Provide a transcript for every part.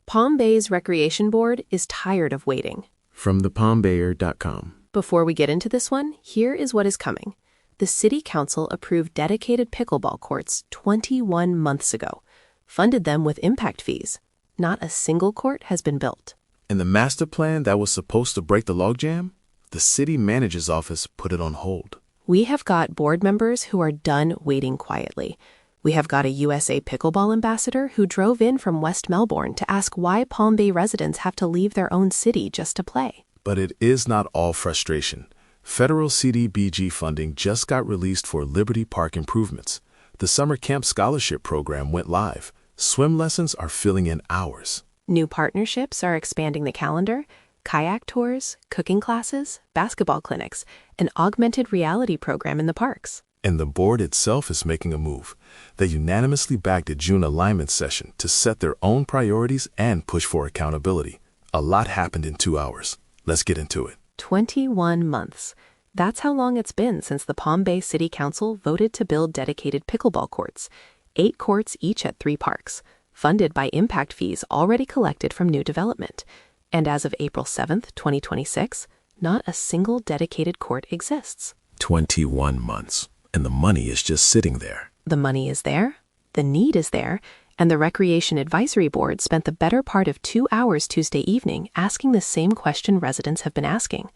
Palm Bay's Recreation Board is tired of waiting. From thepalmbayer.com. Before we get into this one, here is what is coming. The City Council approved dedicated pickleball courts 21 months ago, funded them with impact fees. Not a single court has been built. And the master plan that was supposed to break the logjam? The city manager's office put it on hold. We have got board members who are done waiting quietly. We have got a USA Pickleball Ambassador who drove in from West Melbourne to ask why Palm Bay residents have to leave their own city just to play. But it is not all frustration. Federal CDBG funding just got released for Liberty Park improvements. The summer camp scholarship program went live. Swim lessons are filling in hours. New partnerships are expanding the calendar. Kayak tours, cooking classes, basketball clinics, an augmented reality program in the parks. And the board itself is making a move. They unanimously backed a June alignment session to set their own priorities and push for accountability. A lot happened in 2 hours. Let's get into it. 21 months. That's how long it's been since the Palm Bay City Council voted to build dedicated pickleball courts, 8 courts each at 3 parks, funded by impact fees already collected from new development. And as of April 7th, 2026, not a single dedicated court exists. 21 months. And the money is just sitting there. The money is there, the need is there, and the Recreation Advisory Board spent the better part of 2 hours Tuesday evening asking the same question residents have been asking.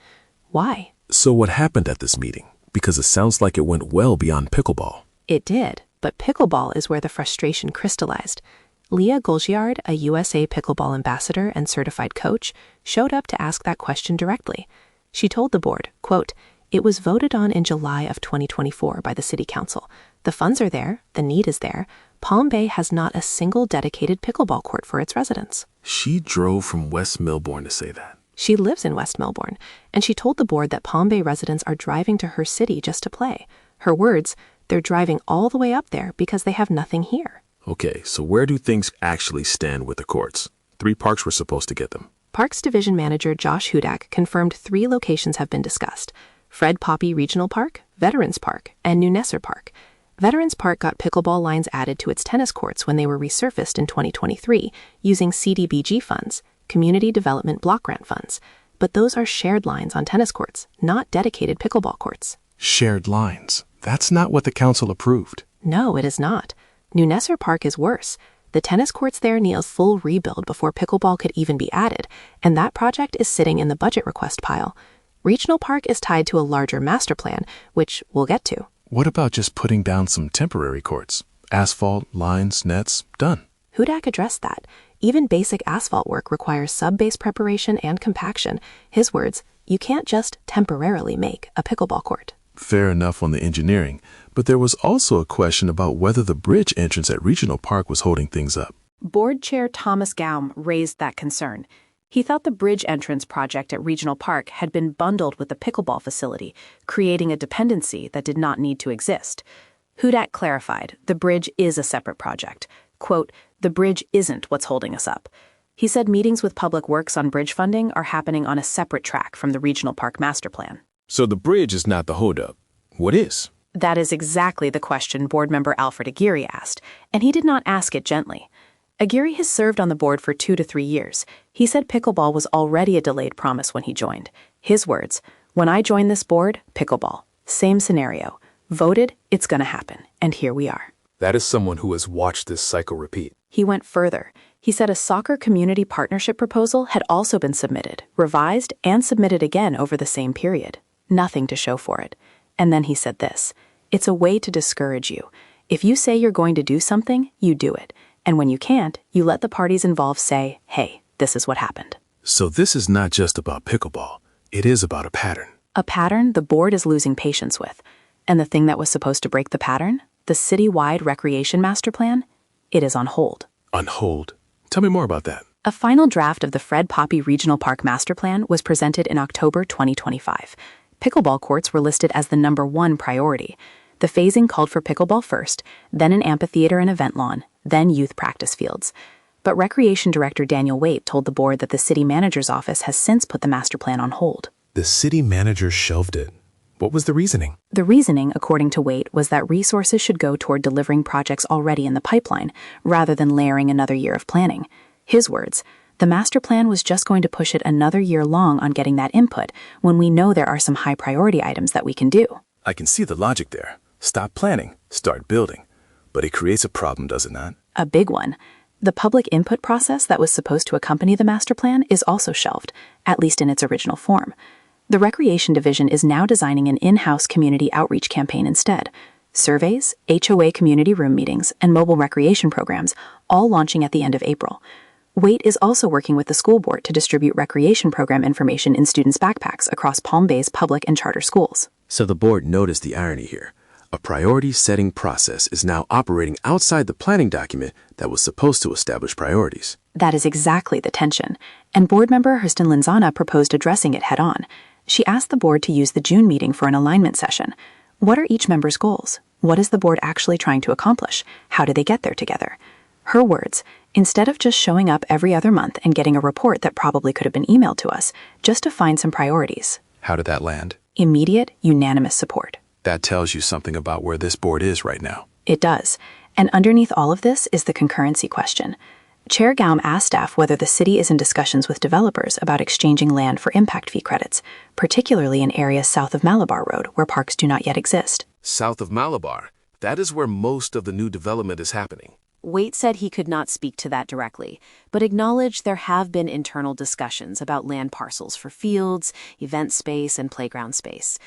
Why? So what happened at this meeting? Because it sounds like it went well beyond pickleball. It did, but pickleball is where the frustration crystallized. Leah Guljord, a USA Pickleball Ambassador and certified coach, showed up to ask that question directly. She told the board, quote, "It was voted on in July of 2024 by the City Council. The funds are there, the need is there. Palm Bay has not a single dedicated pickleball court for its residents." She drove from West Melbourne to say that. She lives in West Melbourne, and she told the board that Palm Bay residents are driving to her city just to play. Her words, they're driving all the way up there because they have nothing here. Okay, so where do things actually stand with the courts? 3 parks were supposed to get them. Parks Division Manager Josh Hudak confirmed 3 locations have been discussed: Fred Poppy Regional Park, Veterans Park, and Nungesser Park. Veterans Park got pickleball lines added to its tennis courts when they were resurfaced in 2023 using CDBG funds, Community Development Block Grant funds. But those are shared lines on tennis courts, not dedicated pickleball courts. Shared lines. That's not what the council approved. No, it is not. Nungesser Park is worse. The tennis courts there need a full rebuild before pickleball could even be added, and that project is sitting in the budget request pile. Regional Park is tied to a larger master plan, which we'll get to. What about just putting down some temporary courts? Asphalt, lines, nets, done. Hudak addressed that. Even basic asphalt work requires sub-base preparation and compaction. His words, you can't just temporarily make a pickleball court. Fair enough on the engineering, but there was also a question about whether the bridge entrance at Regional Park was holding things up. Board Chair Thomas Gaum raised that concern. He thought the bridge entrance project at Regional Park had been bundled with the pickleball facility, creating a dependency that did not need to exist. Hudak clarified, the bridge is a separate project. Quote, "The bridge isn't what's holding us up." He said meetings with Public Works on bridge funding are happening on a separate track from the Regional Park master plan. So the bridge is not the holdup. What is? That is exactly the question board member Alfred Aguirre asked, and he did not ask it gently. Aguirre has served on the board for 2 to 3 years. He said pickleball was already a delayed promise when he joined. His words, "When I joined this board, pickleball. Same scenario. Voted, it's going to happen. And here we are." That is someone who has watched this cycle repeat. He went further. He said a soccer community partnership proposal had also been submitted, revised, and submitted again over the same period. Nothing to show for it. And then he said this, "It's a way to discourage you. If you say you're going to do something, you do it. And when you can't, you let the parties involved say, hey, this is what happened." So this is not just about pickleball. It is about a pattern. A pattern the board is losing patience with. And the thing that was supposed to break the pattern, the citywide recreation master plan, it is on hold. On hold? Tell me more about that. A final draft of the Fred Poppy Regional Park master plan was presented in October 2025. Pickleball courts were listed as the #1 priority. The phasing called for pickleball first, then an amphitheater and event lawn, then youth practice fields. But Recreation Director Daniel Waite told the board that the city manager's office has since put the master plan on hold. The city manager shelved it. What was the reasoning? The reasoning, according to Waite, was that resources should go toward delivering projects already in the pipeline, rather than layering another year of planning. His words, "The master plan was just going to push it another year long on getting that input when we know there are some high priority items that we can do." I can see the logic there. Stop planning, start building. But it creates a problem, does it not? A big one. The public input process that was supposed to accompany the master plan is also shelved, at least in its original form. The Recreation Division is now designing an in-house community outreach campaign instead. Surveys, HOA community room meetings, and mobile recreation programs, all launching at the end of April. WAIT is also working with the school board to distribute recreation program information in students' backpacks across Palm Bay's public and charter schools. So the board noticed the irony here. A priority-setting process is now operating outside the planning document that was supposed to establish priorities. That is exactly the tension, and board member Hurston Linzana proposed addressing it head-on. She asked the board to use the June meeting for an alignment session. What are each member's goals? What is the board actually trying to accomplish? How do they get there together? Her words, "Instead of just showing up every other month and getting a report that probably could have been emailed to us, just define some priorities." How did that land? Immediate, unanimous support. That tells you something about where this board is right now. It does. And underneath all of this is the concurrency question. Chair Gaum asked staff whether the city is in discussions with developers about exchanging land for impact fee credits, particularly in areas south of Malabar Road where parks do not yet exist. South of Malabar, that is where most of the new development is happening. Waite said he could not speak to that directly, but acknowledged there have been internal discussions about land parcels for fields, event space, and playground space.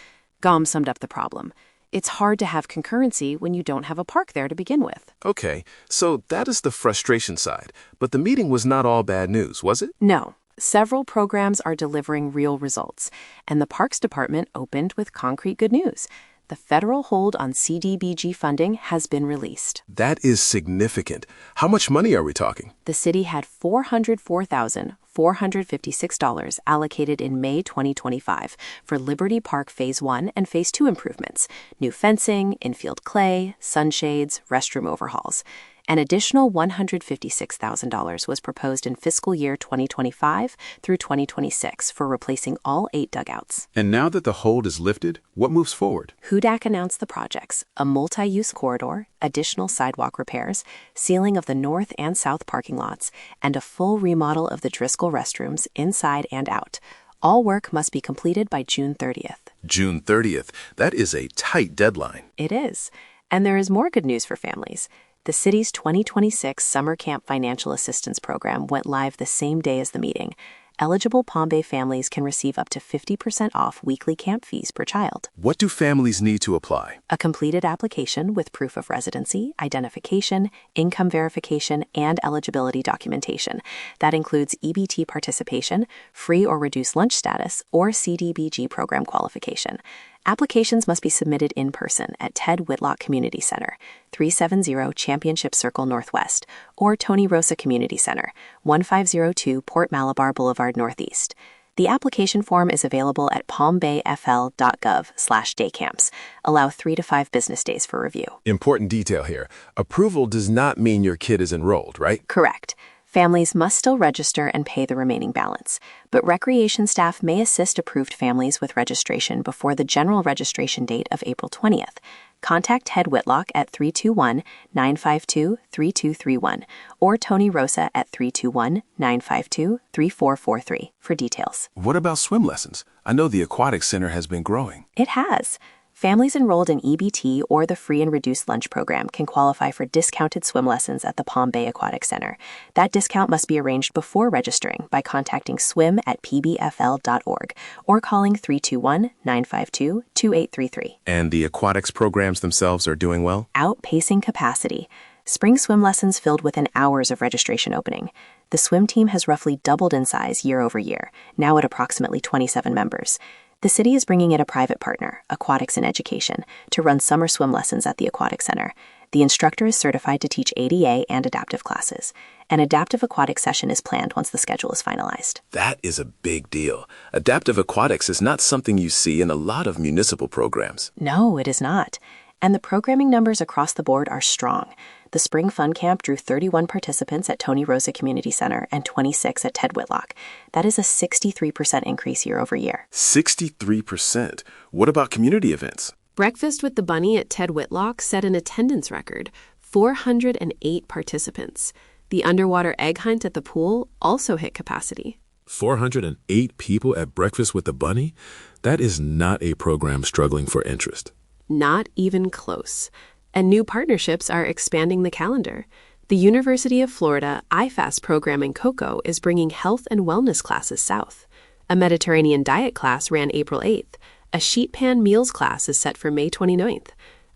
Gaum summed up the problem. It's hard to have concurrency when you don't have a park there to begin with. Okay, so that is the frustration side. But the meeting was not all bad news, was it? No. Several programs are delivering real results, and the Parks Department opened with concrete good news. The federal hold on CDBG funding has been released. That is significant. How much money are we talking? The city had $404,456 allocated in May 2025 for Liberty Park Phase 1 and Phase 2 improvements, new fencing, infield clay, sunshades, restroom overhauls. An additional $156,000 was proposed in fiscal year 2025 through 2026 for replacing all 8 dugouts. And now that the hold is lifted, what moves forward? HUDAC announced the projects: a multi-use corridor, additional sidewalk repairs, sealing of the north and south parking lots, and a full remodel of the Driscoll restrooms inside and out. All work must be completed by June 30th. June 30th. That is a tight deadline. It is. And there is more good news for families. The city's 2026 Summer Camp Financial Assistance Program went live the same day as the meeting. Eligible Palm Bay families can receive up to 50% off weekly camp fees per child. What do families need to apply? A completed application with proof of residency, identification, income verification, and eligibility documentation. That includes EBT participation, free or reduced lunch status, or CDBG program qualification. Applications must be submitted in person at Ted Whitlock Community Center, 370 Championship Circle Northwest, or Tony Rosa Community Center, 1502 Port Malabar Boulevard Northeast. The application form is available at palmbayfl.gov/daycamps. Allow 3 to 5 business days for review. Important detail here. Approval does not mean your kid is enrolled, right? Correct. Families must still register and pay the remaining balance, but recreation staff may assist approved families with registration before the general registration date of April 20th. Contact Ted Whitlock at 321-952-3231 or Tony Rosa at 321-952-3443 for details. What about swim lessons? I know the Aquatic Center has been growing. It has. Families enrolled in EBT or the free and reduced lunch program can qualify for discounted swim lessons at the Palm Bay Aquatic Center. That discount must be arranged before registering by contacting swim@pbfl.org or calling 321-952-2833. And the aquatics programs themselves are doing well? Outpacing capacity. Spring swim lessons filled within hours of registration opening. The swim team has roughly doubled in size year over year, now at approximately 27 members. The city is bringing in a private partner, Aquatics in Education, to run summer swim lessons at the Aquatic Center. The instructor is certified to teach ADA and adaptive classes. An adaptive aquatic session is planned once the schedule is finalized. That is a big deal. Adaptive aquatics is not something you see in a lot of municipal programs. No, it is not. And the programming numbers across the board are strong. The Spring Fun Camp drew 31 participants at Tony Rosa Community Center and 26 at Ted Whitlock. That is a 63% increase year over year. 63%? What about community events? Breakfast with the Bunny at Ted Whitlock set an attendance record, 408 participants. The underwater egg hunt at the pool also hit capacity. 408 people at breakfast with the bunny? That is not a program struggling for interest. Not even close. And new partnerships are expanding the calendar. The University of Florida IFAS program in Cocoa is bringing health and wellness classes south. A Mediterranean diet class ran April 8th. A sheet pan meals class is set for May 29th.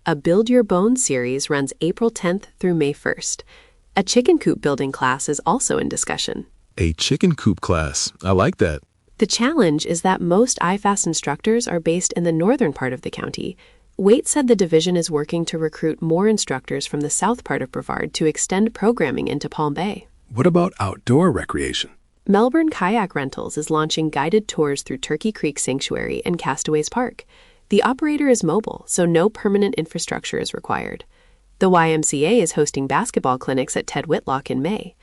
A Build Your Bones series runs April 10th through May 1st. A chicken coop building class is also in discussion. A chicken coop class. I like that. The challenge is that most IFAS instructors are based in the northern part of the county. Waite said the division is working to recruit more instructors from the south part of Brevard to extend programming into Palm Bay. What about outdoor recreation? Melbourne Kayak Rentals is launching guided tours through Turkey Creek Sanctuary and Castaways Park. The operator is mobile, so no permanent infrastructure is required. The YMCA is hosting basketball clinics at Ted Whitlock in May.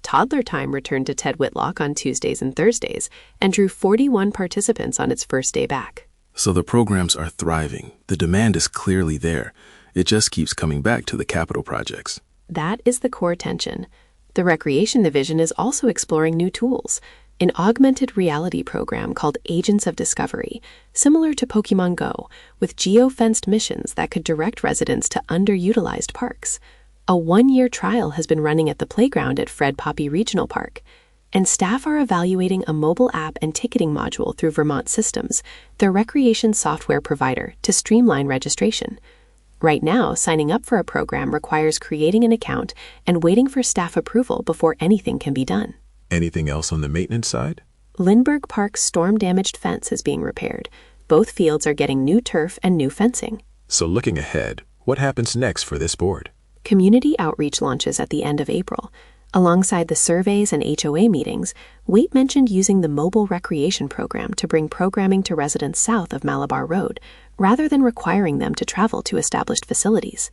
Toddler Time returned to Ted Whitlock on Tuesdays and Thursdays and drew 41 participants on its first day back. So the programs are thriving. The demand is clearly there. It just keeps coming back to the capital projects. That is the core tension. The Recreation Division is also exploring new tools. An augmented reality program called Agents of Discovery, similar to Pokemon Go, with geo-fenced missions that could direct residents to underutilized parks. A one-year trial has been running at the playground at Fred Poppy Regional Park, and staff are evaluating a mobile app and ticketing module through Vermont Systems, their recreation software provider, to streamline registration. Right now, signing up for a program requires creating an account and waiting for staff approval before anything can be done. Anything else on the maintenance side? Lindbergh Park's storm-damaged fence is being repaired. Both fields are getting new turf and new fencing. So looking ahead, what happens next for this board? Community outreach launches at the end of April. Alongside the surveys and HOA meetings, Waite mentioned using the mobile recreation program to bring programming to residents south of Malabar Road, rather than requiring them to travel to established facilities.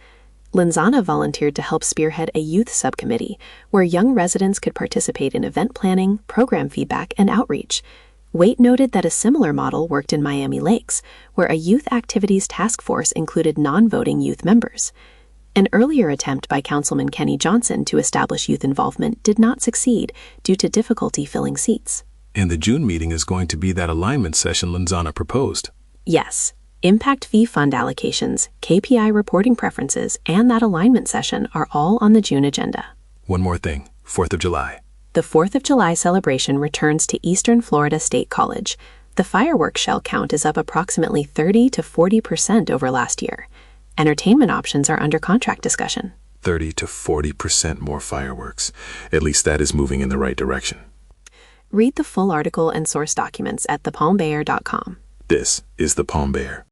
Linzana volunteered to help spearhead a youth subcommittee, where young residents could participate in event planning, program feedback, and outreach. Waite noted that a similar model worked in Miami Lakes, where a youth activities task force included non-voting youth members. An earlier attempt by Councilman Kenny Johnson to establish youth involvement did not succeed due to difficulty filling seats. And the June meeting is going to be that alignment session Linzana proposed. Yes, impact fee fund allocations, KPI reporting preferences, and that alignment session are all on the June agenda. One more thing, 4th of July. The 4th of July celebration returns to Eastern Florida State College. The fireworks shell count is up approximately 30 to 40% over last year. Entertainment options are under contract discussion. 30 to 40% more fireworks. At least that is moving in the right direction. Read the full article and source documents at thepalmbayer.com. This is the Palm Bear.